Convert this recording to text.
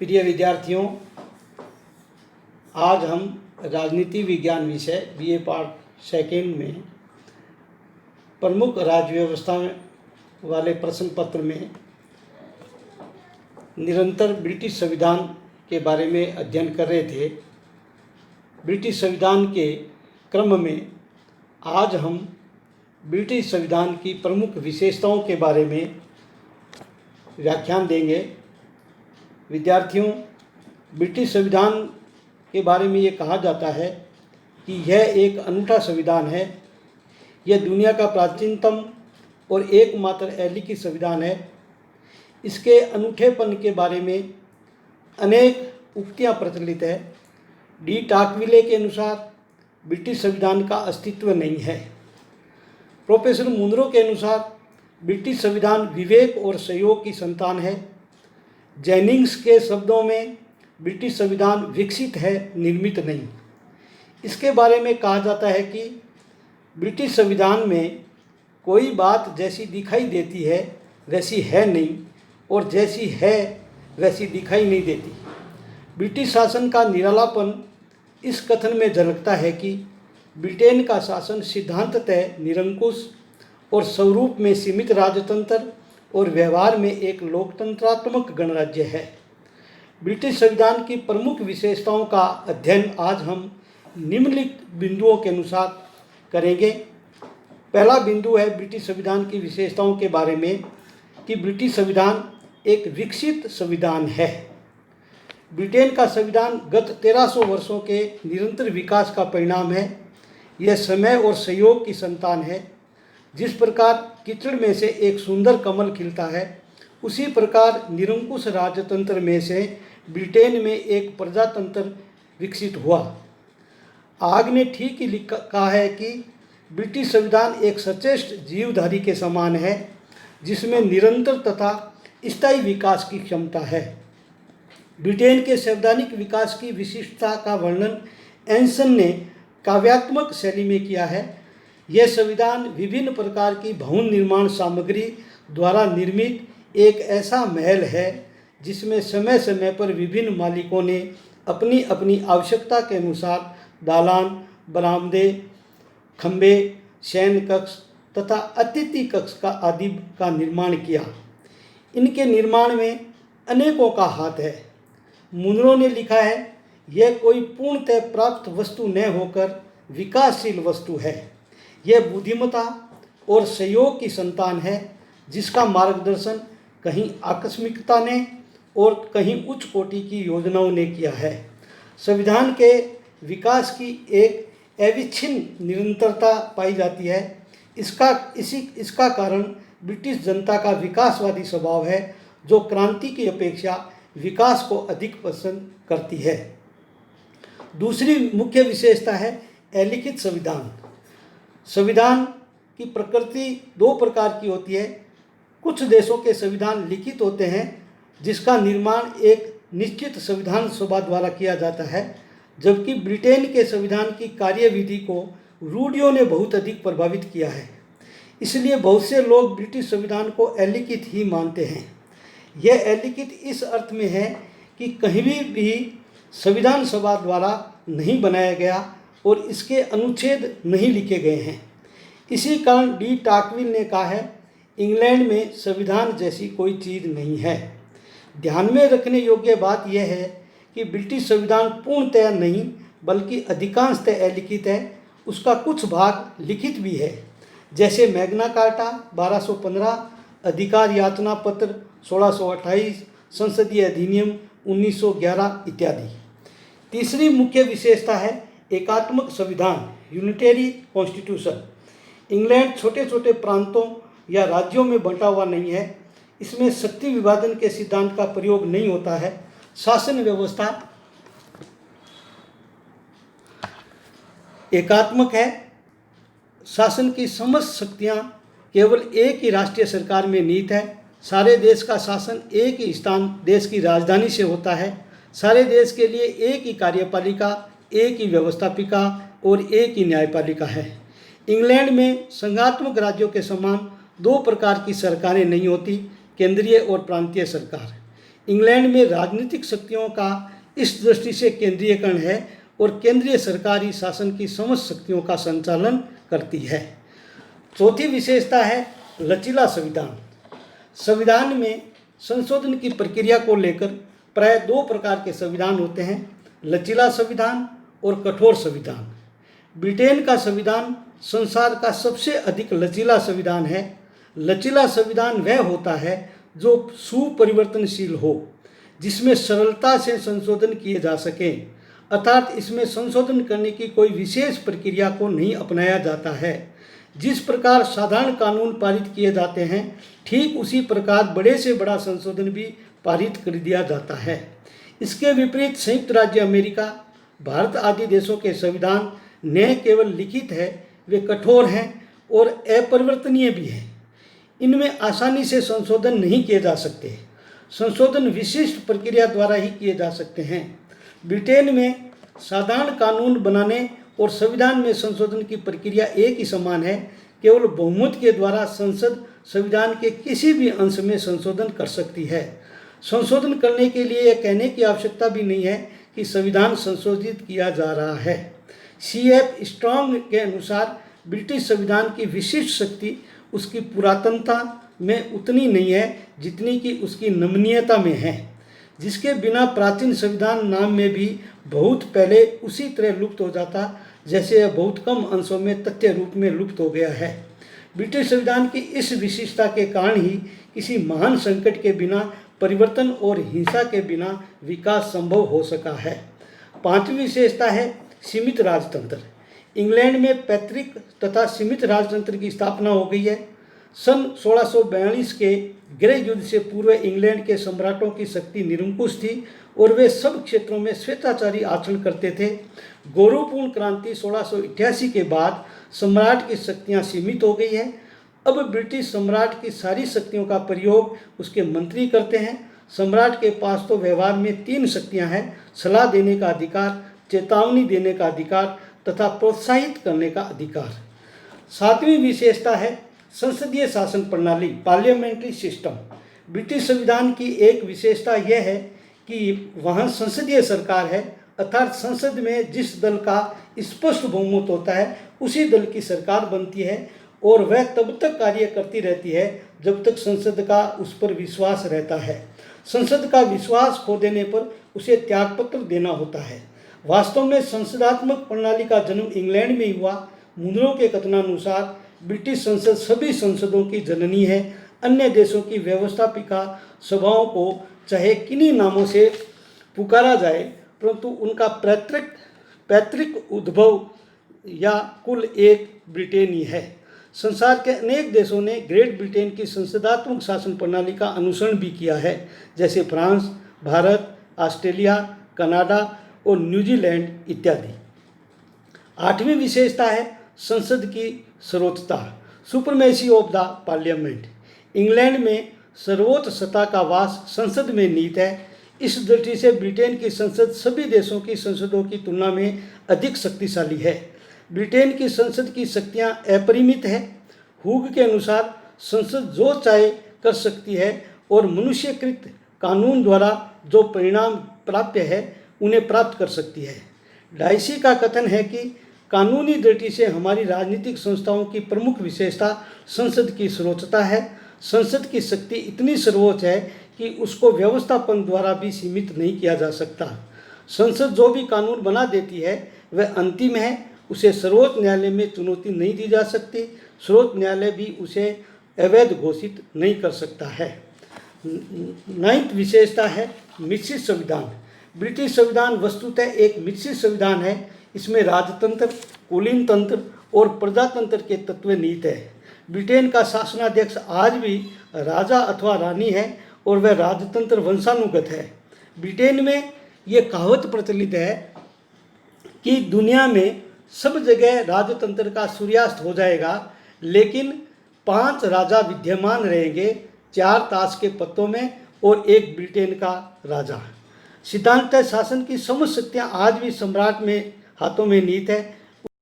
प्रिय विद्यार्थियों, आज हम राजनीति विज्ञान विषय बीए पार्ट सेकेंड में प्रमुख राज्य व्यवस्था वाले प्रश्न पत्र में निरंतर ब्रिटिश संविधान के बारे में अध्ययन कर रहे थे। ब्रिटिश संविधान के क्रम में आज हम ब्रिटिश संविधान की प्रमुख विशेषताओं के बारे में व्याख्यान देंगे। विद्यार्थियों, ब्रिटिश संविधान के बारे में ये कहा जाता है कि यह एक अनूठा संविधान है। यह दुनिया का प्राचीनतम और एकमात्र अलिखित संविधान है। इसके अनूठेपन के बारे में अनेक उक्तियां प्रचलित है। डी टाकविले के अनुसार ब्रिटिश संविधान का अस्तित्व नहीं है। प्रोफेसर मुनरो के अनुसार ब्रिटिश संविधान विवेक और सहयोग की संतान है। जेनिंग्स के शब्दों में ब्रिटिश संविधान विकसित है, निर्मित नहीं। इसके बारे में कहा जाता है कि ब्रिटिश संविधान में कोई बात जैसी दिखाई देती है वैसी है नहीं, और जैसी है वैसी दिखाई नहीं देती। ब्रिटिश शासन का निरालापन इस कथन में झलकता है कि ब्रिटेन का शासन सिद्धांततः निरंकुश और स्वरूप में सीमित राजतंत्र और व्यवहार में एक लोकतंत्रात्मक गणराज्य है। ब्रिटिश संविधान की प्रमुख विशेषताओं का अध्ययन आज हम निम्नलिखित बिंदुओं के अनुसार करेंगे। पहला बिंदु है ब्रिटिश संविधान की विशेषताओं के बारे में कि ब्रिटिश संविधान एक विकसित संविधान है। ब्रिटेन का संविधान गत 1300 वर्षों के निरंतर विकास का परिणाम है। यह समय और सहयोग की संतान है। जिस प्रकार कीचड़ में से एक सुंदर कमल खिलता है, उसी प्रकार निरंकुश राजतंत्र में से ब्रिटेन में एक प्रजातंत्र विकसित हुआ। आग ने ठीक ही कहा है कि ब्रिटिश संविधान एक सचेष्ट जीवधारी के समान है, जिसमें निरंतर तथा स्थायी विकास की क्षमता है। ब्रिटेन के संवैधानिक विकास की विशिष्टता का वर्णन एंसन ने काव्यात्मक शैली में किया है। यह संविधान विभिन्न प्रकार की भवन निर्माण सामग्री द्वारा निर्मित एक ऐसा महल है जिसमें समय समय पर विभिन्न मालिकों ने अपनी अपनी आवश्यकता के अनुसार दालान, बरामदे, खंबे, शयन कक्ष तथा अतिथि कक्ष का आदि का निर्माण किया। इनके निर्माण में अनेकों का हाथ है। मुनरो ने लिखा है, यह कोई पूर्णतः प्राप्त वस्तु न होकर विकासशील वस्तु है। यह बुद्धिमत्ता और सहयोग की संतान है, जिसका मार्गदर्शन कहीं आकस्मिकता ने और कहीं उच्च कोटि की योजनाओं ने किया है। संविधान के विकास की एक अविच्छिन्न निरंतरता पाई जाती है। इसका कारण ब्रिटिश जनता का विकासवादी स्वभाव है, जो क्रांति की अपेक्षा विकास को अधिक पसंद करती है। दूसरी मुख्य विशेषता है अलिखित संविधान। संविधान की प्रकृति दो प्रकार की होती है। कुछ देशों के संविधान लिखित होते हैं, जिसका निर्माण एक निश्चित संविधान सभा द्वारा किया जाता है, जबकि ब्रिटेन के संविधान की कार्यविधि को रूढ़ियों ने बहुत अधिक प्रभावित किया है। इसलिए बहुत से लोग ब्रिटिश संविधान को अलिखित ही मानते हैं। यह अलिखित इस अर्थ में है कि कहीं भी संविधान सभा द्वारा नहीं बनाया गया और इसके अनुच्छेद नहीं लिखे गए हैं। इसी कारण डी टाकविल ने कहा है, इंग्लैंड में संविधान जैसी कोई चीज़ नहीं है। ध्यान में रखने योग्य बात यह है कि ब्रिटिश संविधान पूर्णतः नहीं बल्कि अधिकांशतः अलिखित है। उसका कुछ भाग लिखित भी है, जैसे मैग्ना कार्टा 1215, अधिकार याचना पत्र 1628, संसदीय अधिनियम 1911 इत्यादि। तीसरी मुख्य विशेषता है एकात्मक संविधान, यूनिटरी कॉन्स्टिट्यूशन। इंग्लैंड छोटे छोटे प्रांतों या राज्यों में बंटा हुआ नहीं है। इसमें शक्ति विभाजन के सिद्धांत का प्रयोग नहीं होता है। शासन व्यवस्था एकात्मक है। शासन की समस्त शक्तियां केवल एक ही राष्ट्रीय सरकार में निहित है। सारे देश का शासन एक ही स्थान, देश की राजधानी से होता है। सारे देश के लिए एक ही कार्यपालिका, एक ही व्यवस्थापिका और एक ही न्यायपालिका है। इंग्लैंड में संघात्मक राज्यों के समान दो प्रकार की सरकारें नहीं होती, केंद्रीय और प्रांतीय सरकार। इंग्लैंड में राजनीतिक शक्तियों का इस दृष्टि से केंद्रीयकरण है और केंद्रीय सरकारी शासन की समस्त शक्तियों का संचालन करती है। चौथी विशेषता है लचीला संविधान। संविधान में संशोधन की प्रक्रिया को लेकर प्राय दो प्रकार के संविधान होते हैं, लचीला संविधान और कठोर संविधान। ब्रिटेन का संविधान संसार का सबसे अधिक लचीला संविधान है। लचीला संविधान वह होता है जो सुपरिवर्तनशील हो, जिसमें सरलता से संशोधन किए जा सकें, अर्थात इसमें संशोधन करने की कोई विशेष प्रक्रिया को नहीं अपनाया जाता है। जिस प्रकार साधारण कानून पारित किए जाते हैं, ठीक उसी प्रकार बड़े से बड़ा संशोधन भी पारित कर दिया जाता है। इसके विपरीत संयुक्त राज्य अमेरिका, भारत आदि देशों के संविधान न केवल लिखित है, वे कठोर हैं और अपरिवर्तनीय भी हैं। इनमें आसानी से संशोधन नहीं किए जा सकते। संशोधन विशिष्ट प्रक्रिया द्वारा ही किए जा सकते हैं। ब्रिटेन में साधारण कानून बनाने और संविधान में संशोधन की प्रक्रिया एक ही समान है। केवल बहुमत के द्वारा संसद संविधान के किसी भी अंश में संशोधन कर सकती है। संशोधन करने के लिए यह कहने की आवश्यकता भी नहीं है कि संविधान संशोधित किया जा रहा है। C.F. स्ट्रॉन्ग के अनुसार ब्रिटिश संविधान की विशिष्ट शक्ति उसकी पुरातनता में उतनी नहीं है जितनी कि उसकी नमनीयता में है, जिसके बिना प्राचीन संविधान नाम में भी बहुत पहले उसी तरह लुप्त हो जाता जैसे यह बहुत कम अंशों में तथ्य रूप में लुप्त हो गया है। ब्रिटिश संविधान की इस विशिष्टता के कारण ही किसी महान संकट के बिना परिवर्तन और हिंसा के बिना विकास संभव हो सका है। पांचवी विशेषता है सीमित राजतंत्र। इंग्लैंड में पैतृक तथा सीमित राजतंत्र की स्थापना हो गई है। सन 1642 के गृह युद्ध से पूर्व इंग्लैंड के सम्राटों की शक्ति निरंकुश थी और वे सब क्षेत्रों में स्वेच्छाचारी आचरण करते थे। गौरवपूर्ण क्रांति 1688 के बाद सम्राट की शक्तियां सीमित हो गई है। अब ब्रिटिश सम्राट की सारी शक्तियों का प्रयोग उसके मंत्री करते हैं। सम्राट के पास तो व्यवहार में 3 शक्तियां हैं: सलाह देने का अधिकार, चेतावनी देने का अधिकार तथा प्रोत्साहित करने का अधिकार। 7वीं विशेषता है संसदीय शासन प्रणाली, पार्लियामेंट्री सिस्टम। ब्रिटिश संविधान की एक विशेषता यह है कि वहाँ संसदीय सरकार है, अर्थात संसद में जिस दल का स्पष्ट बहुमत होता है उसी दल की सरकार बनती है और वह तब तक कार्य करती रहती है जब तक संसद का उस पर विश्वास रहता है। संसद का विश्वास खो देने पर उसे त्यागपत्र देना होता है। वास्तव में संसदात्मक प्रणाली का जन्म इंग्लैंड में हुआ। मुद्रों के कथनानुसार ब्रिटिश संसद सभी संसदों की जननी है। अन्य देशों की व्यवस्थापिका सभाओं को चाहे किन्हीं नामों से पुकारा जाए, परंतु उनका पैतृक उद्भव या कुल एक ब्रिटेन ही है। संसार के अनेक देशों ने ग्रेट ब्रिटेन की संसदात्मक शासन प्रणाली का अनुसरण भी किया है, जैसे फ्रांस, भारत, ऑस्ट्रेलिया, कनाडा और न्यूजीलैंड इत्यादि। 8वीं विशेषता है संसद की सर्वोच्चता, supremacy of the parliament. England में सर्वोच्च सत्ता का वास संसद में निहित है। इस दृष्टि से ब्रिटेन की संसद सभी देशों की संसदों की तुलना में अधिक शक्तिशाली है। ब्रिटेन की संसद की शक्तियां अपरिमित है। हुग के अनुसार संसद जो चाहे कर सकती है और मनुष्यकृत कानून द्वारा जो परिणाम प्राप्य है उन्हें प्राप्त कर सकती है। डाइसी का कथन है कि कानूनी दृष्टि से हमारी राजनीतिक संस्थाओं की प्रमुख विशेषता संसद की सर्वोच्चता है। संसद की शक्ति इतनी सर्वोच्च है कि उसको व्यवस्थापन द्वारा भी सीमित नहीं किया जा सकता। संसद जो भी कानून बना देती है वह अंतिम है, उसे सर्वोच्च न्यायालय में चुनौती नहीं दी जा सकती। सर्वोच्च न्यायालय भी उसे अवैध घोषित नहीं कर सकता है। 9वीं विशेषता है मिश्रित संविधान। ब्रिटिश संविधान वस्तुतः एक मिश्रित संविधान है। इसमें राजतंत्र, कुलीन तंत्र और प्रजातंत्र के तत्व निहित है। ब्रिटेन का शासनाध्यक्ष आज भी राजा अथवा रानी है और वह राजतंत्र वंशानुगत है। ब्रिटेन में ये कहावत प्रचलित है कि दुनिया में सब जगह राजतंत्र का सूर्यास्त हो जाएगा, लेकिन 5 राजा विद्यमान रहेंगे, 4 ताश के पत्तों में और 1 ब्रिटेन का राजा। सिद्धांततः शासन की समस्त शक्तियाँ आज भी सम्राट में हाथों में निहित है।